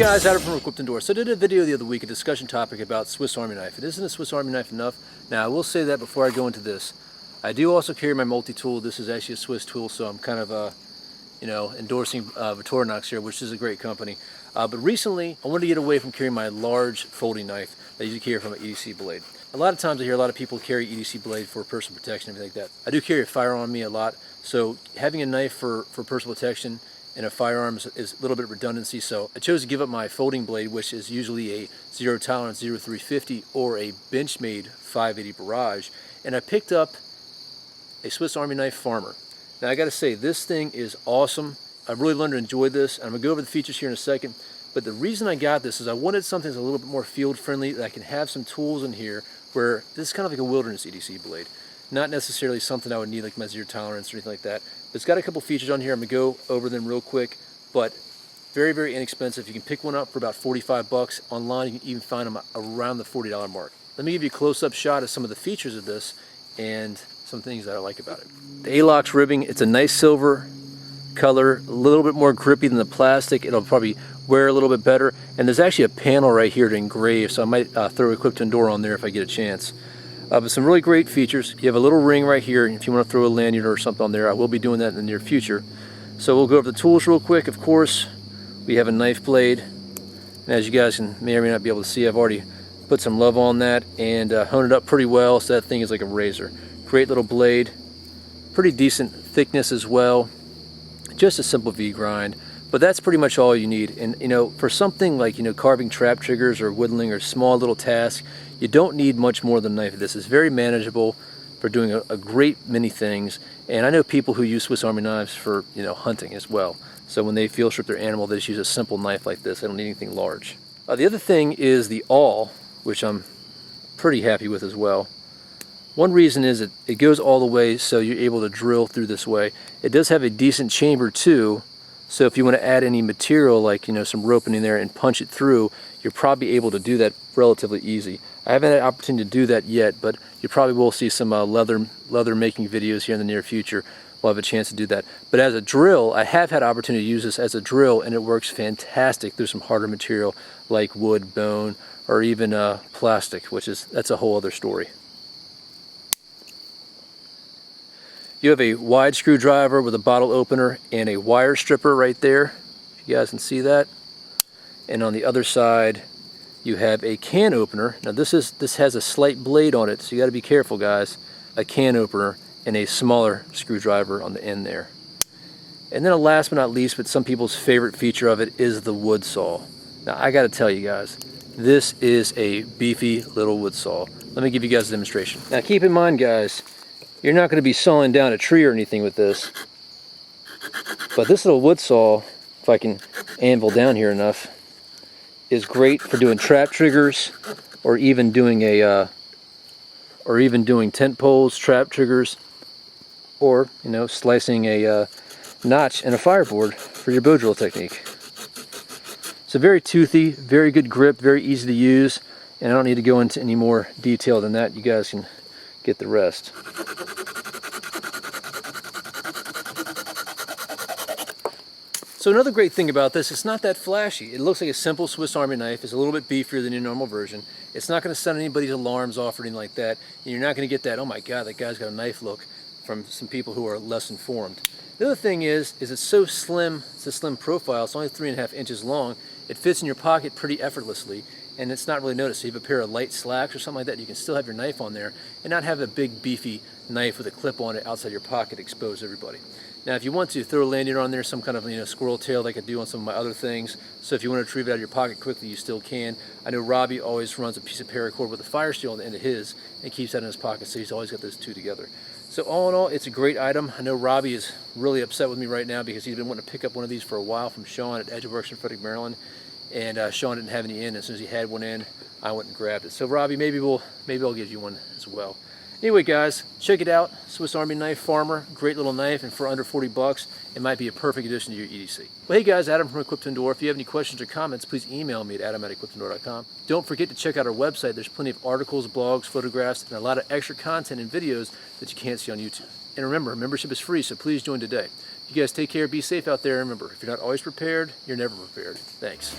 guys, Adam from Equipped Indoors. So I did a video the other week, a discussion topic about Swiss Army knife. It isn't a Swiss Army knife enough. Now I will say that before I go into this. I do also carry my multi-tool. This is actually a Swiss tool, so I'm kind of endorsing Victorinox here, which is a great company. But recently, I wanted to get away from carrying my large folding knife that I usually carry from an EDC blade. A lot of times I hear a lot of people carry EDC blade for personal protection and everything like that. I do carry a firearm on me a lot, so having a knife for personal protection and a firearm is a little bit of redundancy, so I chose to give up my folding blade, which is usually a zero tolerance 0350 or a Benchmade 580 barrage, and I picked up a Swiss Army knife Farmer. Now I gotta say, this thing is awesome. I've really learned to enjoy this. I'm gonna go over the features here in a second, but the reason I got this is I wanted something that's a little bit more field friendly, that I can have some tools in here where this is kind of like a wilderness EDC blade. Not necessarily something I would need like my zero tolerance or anything like that. But it's got a couple features on here. I'm gonna go over them real quick, but very, very inexpensive. You can pick one up for about 45 bucks. Online, you can even find them around the $40 mark. Let me give you a close-up shot of some of the features of this and some things that I like about it. The A-LOX ribbing, it's a nice silver color, a little bit more grippy than the plastic. It'll probably wear a little bit better. And there's actually a panel right here to engrave, so I might throw Equipped Indoor on there if I get a chance. But some really great features. You have a little ring right here, and if you want to throw a lanyard or something on there, I will be doing that in the near future. So we'll go over the tools real quick. Of course, we have a knife blade, and as you guys may or may not be able to see, I've already put some love on that and honed it up pretty well, so that thing is like a razor. Great little blade, pretty decent thickness as well. Just a simple V grind, but that's pretty much all you need. And for something like carving trap triggers or whittling or small little tasks, you don't need much more than a knife. This is very manageable for doing a great many things. And I know people who use Swiss Army knives for hunting as well. So when they field strip their animal, they just use a simple knife like this. They don't need anything large. The other thing is the awl, which I'm pretty happy with as well. One reason is it goes all the way, so you're able to drill through this way. It does have a decent chamber too, so if you want to add any material like some roping in there and punch it through, you're probably able to do that relatively easy. I haven't had an opportunity to do that yet, but you probably will see some leather making videos here in the near future. We'll have a chance to do that. But as a drill, I have had opportunity to use this as a drill, and it works fantastic through some harder material like wood, bone, or even plastic, that's a whole other story. You have a wide screwdriver with a bottle opener and a wire stripper right there, if you guys can see that. And on the other side, you have a can opener. Now this has a slight blade on it, so you got to be careful, guys. A can opener and a smaller screwdriver on the end there. And then last but not least, but some people's favorite feature of it is the wood saw. Now I got to tell you guys, this is a beefy little wood saw. Let me give you guys a demonstration. Now keep in mind, guys, you're not going to be sawing down a tree or anything with this. But this little wood saw, if I can anvil down here enough, is great for doing trap triggers, or even doing tent poles, trap triggers, or slicing a notch in a fireboard for your bow drill technique. So very toothy, very good grip, very easy to use, and I don't need to go into any more detail than that. You guys can get the rest. So another great thing about this, it's not that flashy. It looks like a simple Swiss Army knife. It's a little bit beefier than your normal version. It's not going to set anybody's alarms off or anything like that. And you're not going to get that, oh my God, that guy's got a knife look from some people who are less informed. The other thing is it's so slim, it's a slim profile. It's only 3.5 inches long. It fits in your pocket pretty effortlessly, and it's not really noticed. So you have a pair of light slacks or something like that, you can still have your knife on there and not have a big beefy knife with a clip on it outside your pocket exposed to everybody. Now if you want to, throw a lanyard on there, some kind of squirrel tail like I do on some of my other things, so if you want to retrieve it out of your pocket quickly, you still can. I know Robbie always runs a piece of paracord with a fire steel on the end of his and keeps that in his pocket, so he's always got those two together. So all in all, it's a great item. I know Robbie is really upset with me right now because he's been wanting to pick up one of these for a while from Sean at Edgeworks in Frederick, Maryland, and Sean didn't have any in. As soon as he had one in, I went and grabbed it. So Robbie, maybe I'll give you one as well. Anyway, guys, check it out. Swiss Army knife Farmer, great little knife, and for under 40 bucks, it might be a perfect addition to your EDC. Well, hey guys, Adam from Equipped Indoor. If you have any questions or comments, please email me at adam@equippedindoor.com. Don't forget to check out our website. There's plenty of articles, blogs, photographs, and a lot of extra content and videos that you can't see on YouTube. And remember, membership is free, so please join today. You guys take care, be safe out there. Remember, if you're not always prepared, you're never prepared. Thanks.